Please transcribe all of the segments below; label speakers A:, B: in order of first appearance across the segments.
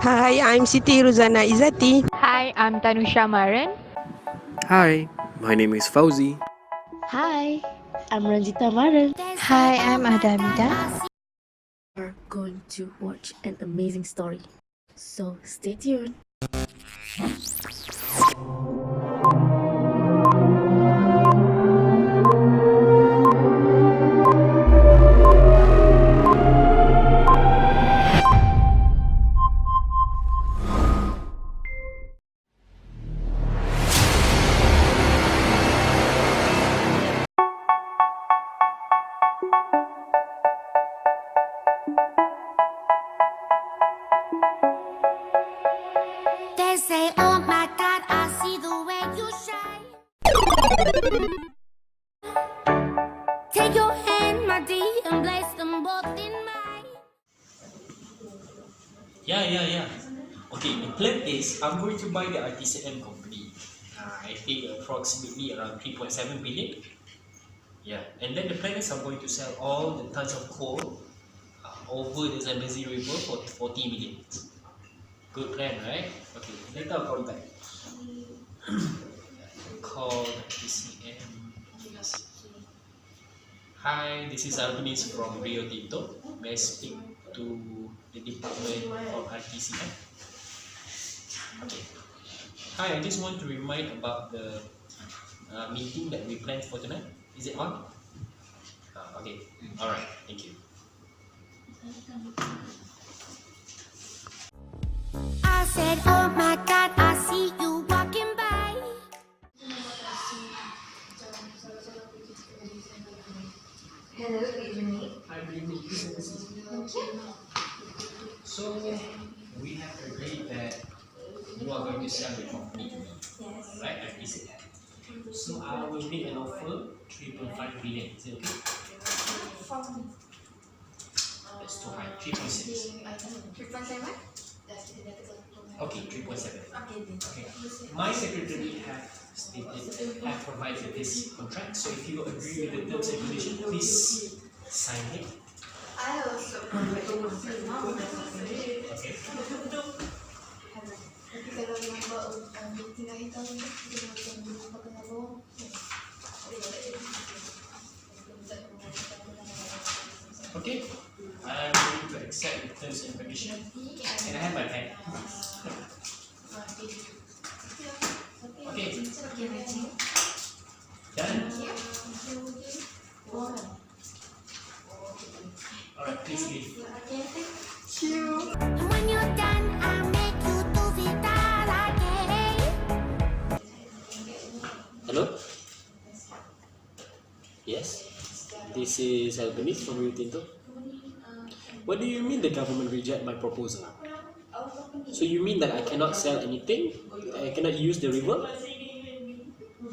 A: Hi, I'm Siti Ruzana Izati.
B: Hi, I'm Tanusha Maran.
C: Hi, my name is Fauzi.
D: Hi, I'm Ranjita Maran.
E: Hi, I'm Adamida.
D: We're going to watch an amazing story, so stay tuned.
F: They say, oh my God, I see the way you shine. Take your hand, my dear, and place them both in mine.
G: Yeah. Okay, the plan is I'm going to buy the RTCM company. I think approximately around 3.7 billion. Yeah, and then the plan is I'm going to sell all the tons of coal over the Zambezi River for 40 million. Good plan, right? Okay, later I'll call you back. Call the RTCM office. Hi, this is Albanese from Rio Tinto. May I speak to the department of RTCM? Okay. Hi, I just want to remind about the meeting that we planned for tonight. Is it on? Okay. Alright, thank you.
F: I said, oh my God, I see you walking by.
H: Hello, good evening.
G: Hi, good evening. So, we have agreed that you are going to sell the company to me.
H: Yes.
G: Right? Like we said. So, I will make an offer 3.5 billion. Is it okay?
H: From
G: That's too high. 3.6.
H: 3.7?
G: Okay, 3.7.
H: Okay, then.
G: Okay. My secretary have provided this contract. So, if you agree with the terms and conditions, please sign it.
H: I also provide the contract now.
G: Okay.
H: Tapi kalau yang tinggal hitam ni, kita macam dulu pakai nama.
G: Okay. I'm going to accept the terms and conditions. Can I have my pen? Okay. Done? Alright, please leave.
F: And when you're done, I'll make you do vital again.
G: Hello? Yes? This is Albanese from Rio Tinto. What do you mean the government reject my proposal? So you mean that I cannot sell anything? I cannot use the river?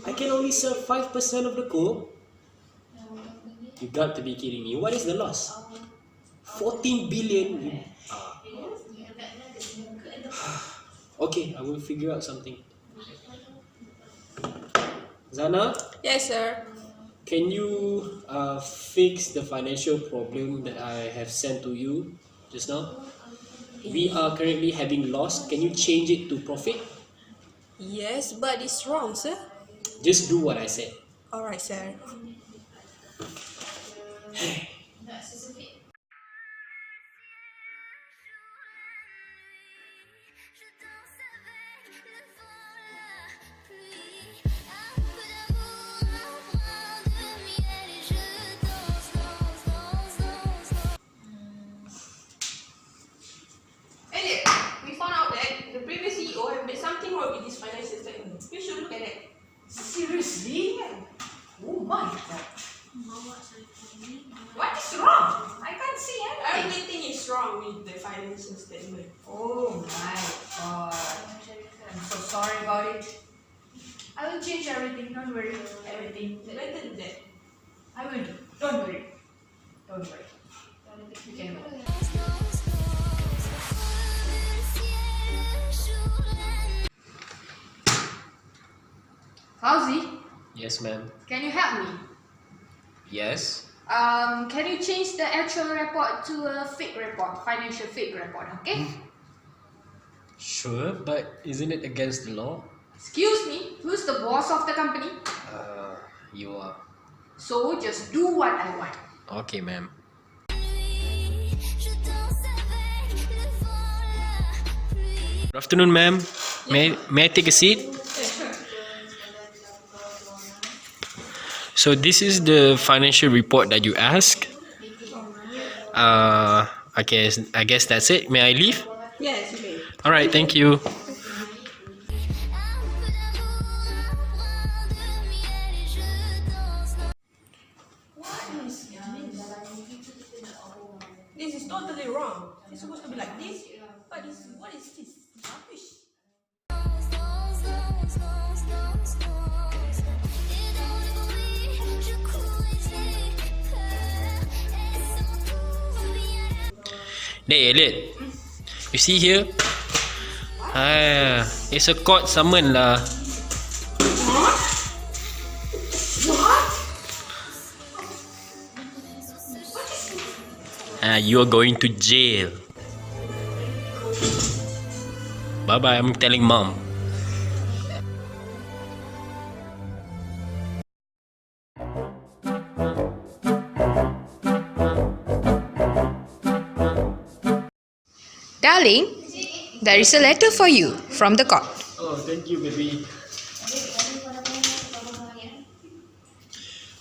G: I can only sell 5% of the coal? You got to be kidding me. What is the loss? 14 billion? Okay, I will figure out something. Zana?
A: Yes, sir.
G: Can you fix the financial problem that I have sent to you just now? We are currently having loss. Can you change it to profit?
A: Yes, but it's wrong, sir.
G: Just do what I said.
A: Alright, sir.
I: Elliot, we found out that the previous CEO have made something wrong with his financial statement. You should look at it.
J: Seriously? Oh my god.
I: What is wrong?
J: I can't see anything.
I: Everything is wrong with the financial statement.
J: Oh my god. I'm so sorry about it. I will change everything, don't worry. Everything.
I: Better than that.
J: I will do. Don't worry. Don't worry. You can do it. Fauzi,
G: Yes, ma'am.
J: can you help me?
G: Yes.
J: Can you change the actual report to a fake report, financial fake report, okay?
G: Sure, but isn't it against the law?
J: Excuse me, who's the boss of the company?
G: You are.
J: So just do what I want.
G: Okay, ma'am. Good afternoon, ma'am. May I take a seat? So this is the financial report that you asked. I guess that's it. May I leave?
A: Yes, you may.
G: All right, thank you.
A: This is totally wrong. It's supposed to be like this. But what is this? Rubbish.
G: Hey, Elliot. You see here? It's a court summon lah. You are going to jail. Bye bye. I'm telling mom.
K: Darling, there is a letter for you from the court.
G: Oh, thank you, baby.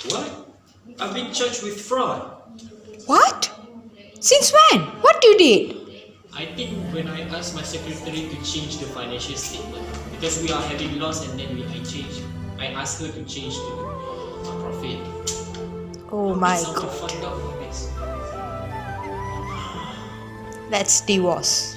G: What? I've been charged with fraud.
K: What? Since when? What you did?
G: I think when I asked my secretary to change the financial statement because we are having loss and then I asked her to change to a profit.
K: Oh my
G: Someone
K: God.
G: fucked up for this.
K: Let's divorce.